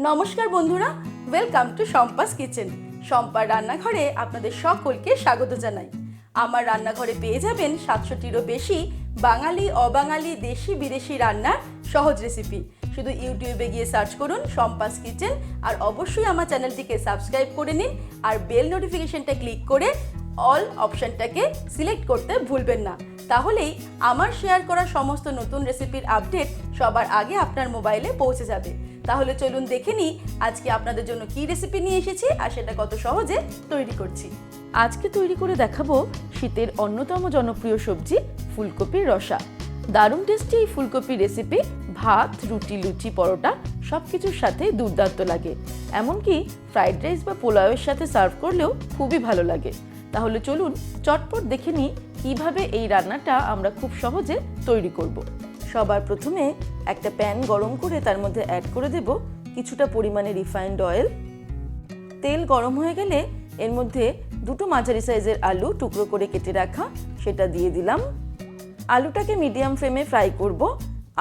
নমস্কার বন্ধুরা, welcome to Shampa's kitchen. শম্পার রান্নাঘরে আপনাদের সকলকে স্বাগত জানাই। আমার রান্নাঘরে পেয়ে যাবেন 700টিরও বেশি বাঙালি, অবাঙালি, দেশি বিদেশি রান্নার সহজ রেসিপি। শুধু ইউটিউবে গিয়ে সার্চ করুন শম্পাস কিচেন, আর অবশ্যই আমার চ্যানেলটিকে সাবস্ক্রাইব করে নিন, আর বেল নোটিফিকেশনটা ক্লিক করে অল অপশানটাকে সিলেক্ট করতে ভুলবেন না। তাহলেই আমার শেয়ার করা সমস্ত নতুন রেসিপির আপডেট সবার আগে আপনার মোবাইলে পৌঁছে যাবে। তাহলে চলুন দেখে নিই আজকে আপনাদের জন্য কি রেসিপি নিয়ে এসেছি আর সেটা কত সহজে তৈরি করছি। আজকে তৈরি করে দেখাবো শীতের অন্যতম জনপ্রিয় সবজি ফুলকপির রসা। দারুণ টেস্টি এই ফুলকপির রেসিপি ভাত, রুটি, লুচি, পরোটা সব কিছুর সাথে দুর্দান্ত লাগে। এমনকি ফ্রাইড রাইস বা পোলাওয়ের সাথে সার্ভ করলেও খুবই ভালো লাগে। তাহলে চলুন চটপট দেখে নিই কিভাবে এই রান্নাটা আমরা খুব সহজে তৈরি করব। সবার প্রথমে একটা প্যান গরম করে তার মধ্যে অ্যাড করে দেব কিছুটা পরিমাণে রিফাইন্ড অয়েল। তেল গরম হয়ে গেলে এর মধ্যে দুটো মাঝারি সাইজের আলু টুকরো করে কেটে রাখা সেটা দিয়ে দিলাম। আলুটাকে মিডিয়াম ফ্লেমে ফ্রাই করব,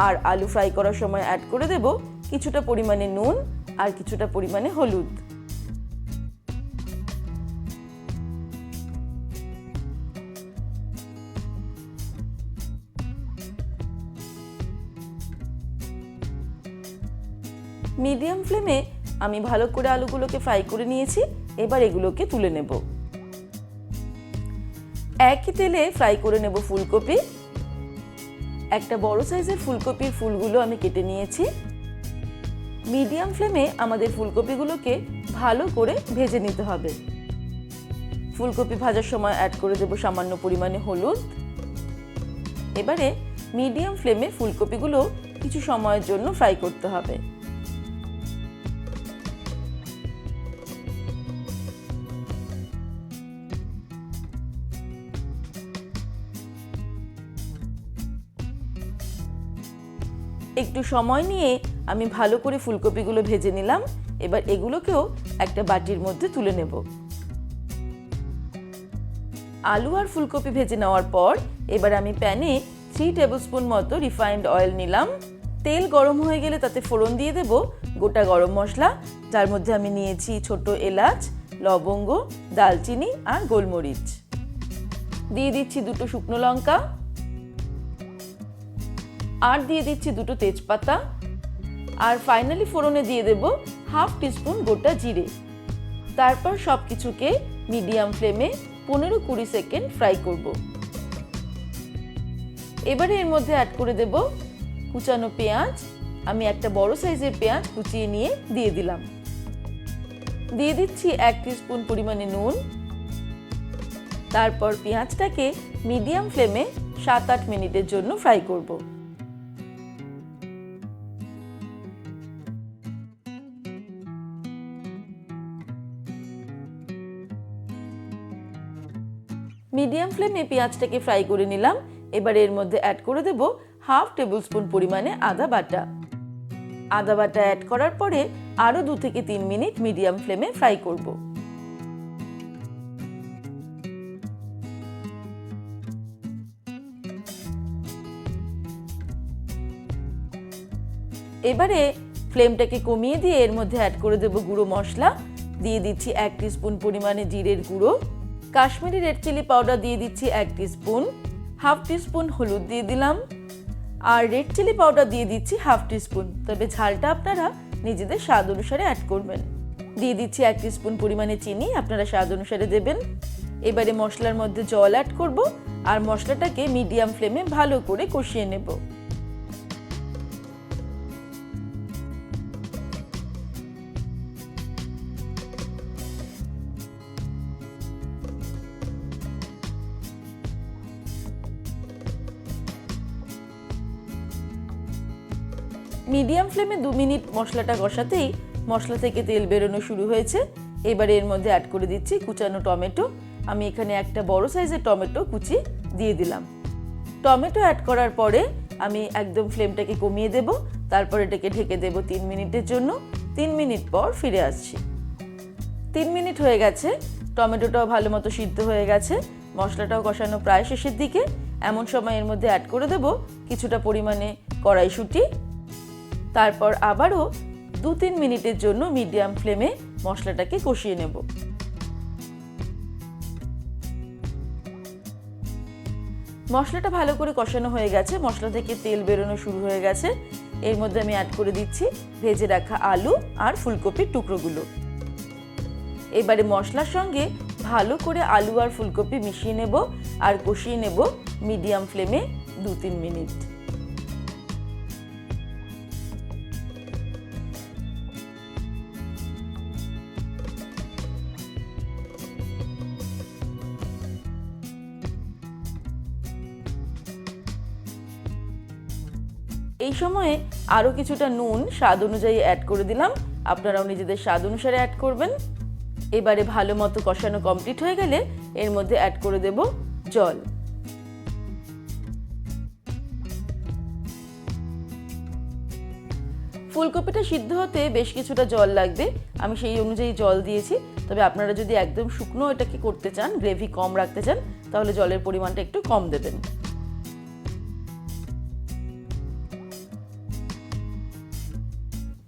আর আলু ফ্রাই করার সময় অ্যাড করে দেব কিছুটা পরিমাণে নুন আর কিছুটা পরিমাণে হলুদ। মিডিয়াম ফ্লেমে আমি ভালো করে আলুগুলোকে ফ্রাই করে নিয়েছি। এবার এগুলোকে তুলে নেব। একই তেলে ফ্রাই করে নেব ফুলকপি। একটা বড় সাইজের ফুলকপির ফুলগুলো আমি কেটে নিয়েছি। মিডিয়াম ফ্লেমে আমাদের ফুলকপিগুলোকে ভালো করে ভেজে নিতে হবে। ফুলকপি ভাজার সময় অ্যাড করে দেব সামান্য পরিমাণে হলুদ। এবারে মিডিয়াম ফ্লেমে ফুলকপিগুলো কিছু সময়ের জন্য ফ্রাই করতে হবে। একটু সময় নিয়ে আমি ভালো করে ফুলকপিগুলো ভেজে নিলাম। এবার এগুলোকেও একটা বাটির মধ্যে তুলে নেব। আলু আর ফুলকপি ভেজে নেওয়ার পর এবার আমি প্যানে 3 টেবিলস্পুন মতো রিফাইন্ড অয়েল নিলাম। তেল গরম হয়ে গেলে তাতে ফোড়ন দিয়ে দেব গোটা গরম মশলা, যার মধ্যে আমি নিয়েছি ছোট এলাচ, লবঙ্গ, দালচিনি আর গোলমরিচ। দিয়ে দিচ্ছি দুটো শুকনো লঙ্কা, আর দিয়ে দিচ্ছি দুটো তেজপাতা, আর ফাইনালি ফোড়নে দিয়ে দেব হাফ টিস্পুন গোটা জিরে। তারপর সব কিছুকে মিডিয়াম ফ্লেমে 15-20 সেকেন্ড ফ্রাই করব। এবারে এর মধ্যে অ্যাড করে দেব কুচানো পেঁয়াজ। আমি একটা বড় সাইজের পেঁয়াজ কুচিয়ে নিয়ে দিয়ে দিলাম। দিয়ে দিচ্ছি 1 টিস্পুন পরিমাণে নুন। তারপর পেঁয়াজটাকে মিডিয়াম ফ্লেমে 7-8 মিনিটের জন্য ফ্রাই করব। মিডিয়াম ফ্লেমে পেঁয়াজটাকে ফ্রাই করে নিলাম। এবার এর মধ্যে অ্যাড করে দেব হাফ টেবিলস্পুন পরিমাণে আদা বাটা। আদা বাটা অ্যাড করার পরে আরও 2 থেকে 3 মিনিট মিডিয়াম ফ্লেমে ফ্রাই করব। এবারে ফ্লেমটাকে কমিয়ে দিয়ে এর মধ্যে অ্যাড করে দেব গুঁড়ো মশলা। দিয়ে দিচ্ছি 1 টিস্পুন পরিমাণে জিরের গুঁড়ো, কাশ্মীরি রেড চিলি পাউডার দিয়ে দিচ্ছি 1 টিস্পুন, হাফ টিস্পুন হলুদ দিয়ে দিলাম, আর রেড চিলি পাউডার দিয়ে দিচ্ছি হাফ টিস্পুন। তবে ঝালটা আপনারা নিজেদের স্বাদ অনুসারে অ্যাড করবেন। দিয়ে দিচ্ছি 1 টিস্পুন পরিমাণে চিনি, আপনারা স্বাদ অনুসারে দেবেন। এবারে মশলার মধ্যে জল অ্যাড করব, আর মশলাটাকে মিডিয়াম ফ্লেমে ভালো করে কষিয়ে নেব। মিডিয়াম ফ্লেমে 2 মিনিট মশলাটা কষাতেই মশলা থেকে তেল বেরোনো শুরু হয়েছে। এবারে এর মধ্যে অ্যাড করে দিচ্ছি কুচানো টমেটো। আমি এখানে একটা বড় সাইজের টমেটো কুচি দিয়ে দিলাম। টমেটো অ্যাড করার পরে আমি একদম ফ্লেমটাকে কমিয়ে দেব। তারপর এটাকে ঢেকে দেব 3 মিনিটের জন্য। 3 মিনিট পর ফিরে আসছি। 3 মিনিট হয়ে গেছে, টমেটোটাও ভালো মতো সিদ্ধ হয়ে গেছে, মশলাটাও কষানো প্রায় শেষের দিকে। এমন সময় এর মধ্যে অ্যাড করে দেব কিছুটা পরিমাণে কড়াইশুঁটি। তারপর আবারও 2-3 মিনিটের জন্য মিডিয়াম ফ্লেমে মশলাটাকে কষিয়ে নেব। মশলাটা ভালো করে কষানো হয়ে গেছে, মশলা থেকে তেল বেরোনো শুরু হয়ে গেছে। এর মধ্যে আমি অ্যাড করে দিচ্ছি ভেজে রাখা আলু আর ফুলকপির টুকরোগুলো। এবারে মশলার সঙ্গে ভালো করে আলু আর ফুলকপি মিশিয়ে নেব আর কষিয়ে নেব মিডিয়াম ফ্লেমে 2-3 মিনিট। এই সময়ে আরও কিছুটা নুন স্বাদ অনুযায়ী অ্যাড করে দিলাম, আপনারাও নিজেদের স্বাদ অনুসারে অ্যাড করবেন। এবারে ভালো মতো কষানো কমপ্লিট হয়ে গেলে এর মধ্যে অ্যাড করে দেব জল। ফুলকপিটা সিদ্ধ হতে বেশ কিছুটা জল লাগবে, আমি সেই অনুযায়ী জল দিয়েছি। তবে আপনারা যদি একদম শুকনো এটাকে করতে চান, গ্রেভি কম রাখতে চান, তাহলে জলের পরিমাণটা একটু কম দেবেন।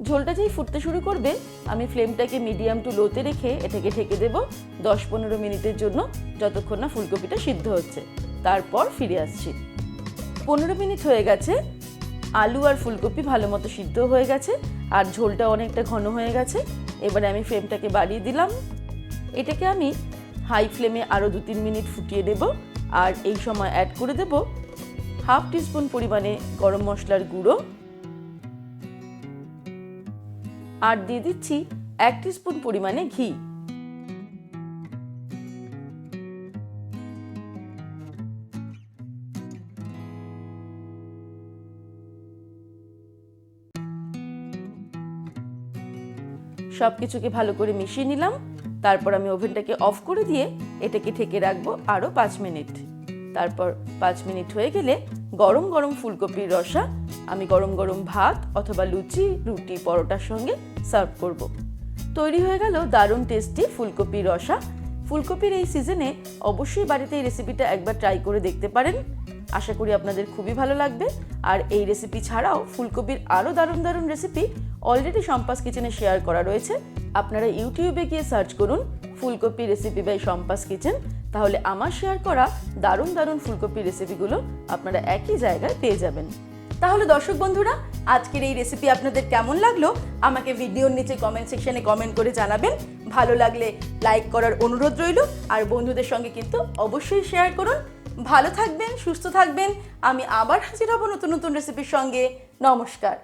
ঝোলটা যেই ফুটতে শুরু করবে আমি ফ্লেমটাকে মিডিয়াম টু লোতে রেখে এটাকে ঢেকে দেব 10-15 মিনিটের জন্য, যতক্ষণ না ফুলকপিটা সিদ্ধ হচ্ছে। তারপর ফিরে আসছি। 15 মিনিট হয়ে গেছে, আলু আর ফুলকপি ভালো মতো সিদ্ধ হয়ে গেছে আর ঝোলটা অনেকটা ঘন হয়ে গেছে। এবারে আমি ফ্লেমটাকে বাড়িয়ে দিলাম, এটাকে আমি হাই ফ্লেমে আরও 2-3 মিনিট ফুটিয়ে দেব। আর এই সময় অ্যাড করে দেব 1/2 টিস্পুন পরিমাণে গরম মশলার গুঁড়ো আর দিয়ে দিচ্ছি 1 টিস্পুন পরিমাণে ঘি। সবকিছুকে ভালো করে মিশিয়ে নিলাম। তারপর আমি ওভেনটাকে অফ করে দিয়ে এটাকে ঢেকে রাখবো আরও 5 মিনিট। তারপর 5 মিনিট হয়ে গেলে গরম গরম ফুলকপির রসা আমি গরম গরম ভাত অথবা লুচি, রুটি, পরোটার সঙ্গে সার্ভ করব। তৈরি হয়ে গেল দারুণ টেস্টি ফুলকপির রসা। ফুলকপির এই সিজনে অবশ্যই বাড়িতে এই রেসিপিটা একবার ট্রাই করে দেখতে পারেন, আশা করি আপনাদের খুবই ভালো লাগবে। আর এই রেসিপি ছাড়াও ফুলকপির আরও দারুণ দারুণ রেসিপি অলরেডি সম্পাস কিচেনে শেয়ার করা রয়েছে। আপনারা ইউটিউবে গিয়ে সার্চ করুন ফুলকপি রেসিপি বাই সম্পাস কিচেন, তাহলে আমার শেয়ার করা দারুণ দারুণ ফুলকপির রেসিপিগুলো আপনারা একই জায়গায় পেয়ে যাবেন। তাহলে দর্শক বন্ধুরা, আজকের এই রেসিপি আপনাদের কেমন লাগলো আমাকে ভিডিওর নিচে কমেন্ট সেকশনে কমেন্ট করে জানাবেন। ভালো লাগলে লাইক করার অনুরোধ রইল আর বন্ধুদের সঙ্গে কিন্তু অবশ্যই শেয়ার করুন। ভালো থাকবেন, সুস্থ থাকবেন। আমি আবার হাজির হব নতুন নতুন রেসিপির সঙ্গে। নমস্কার।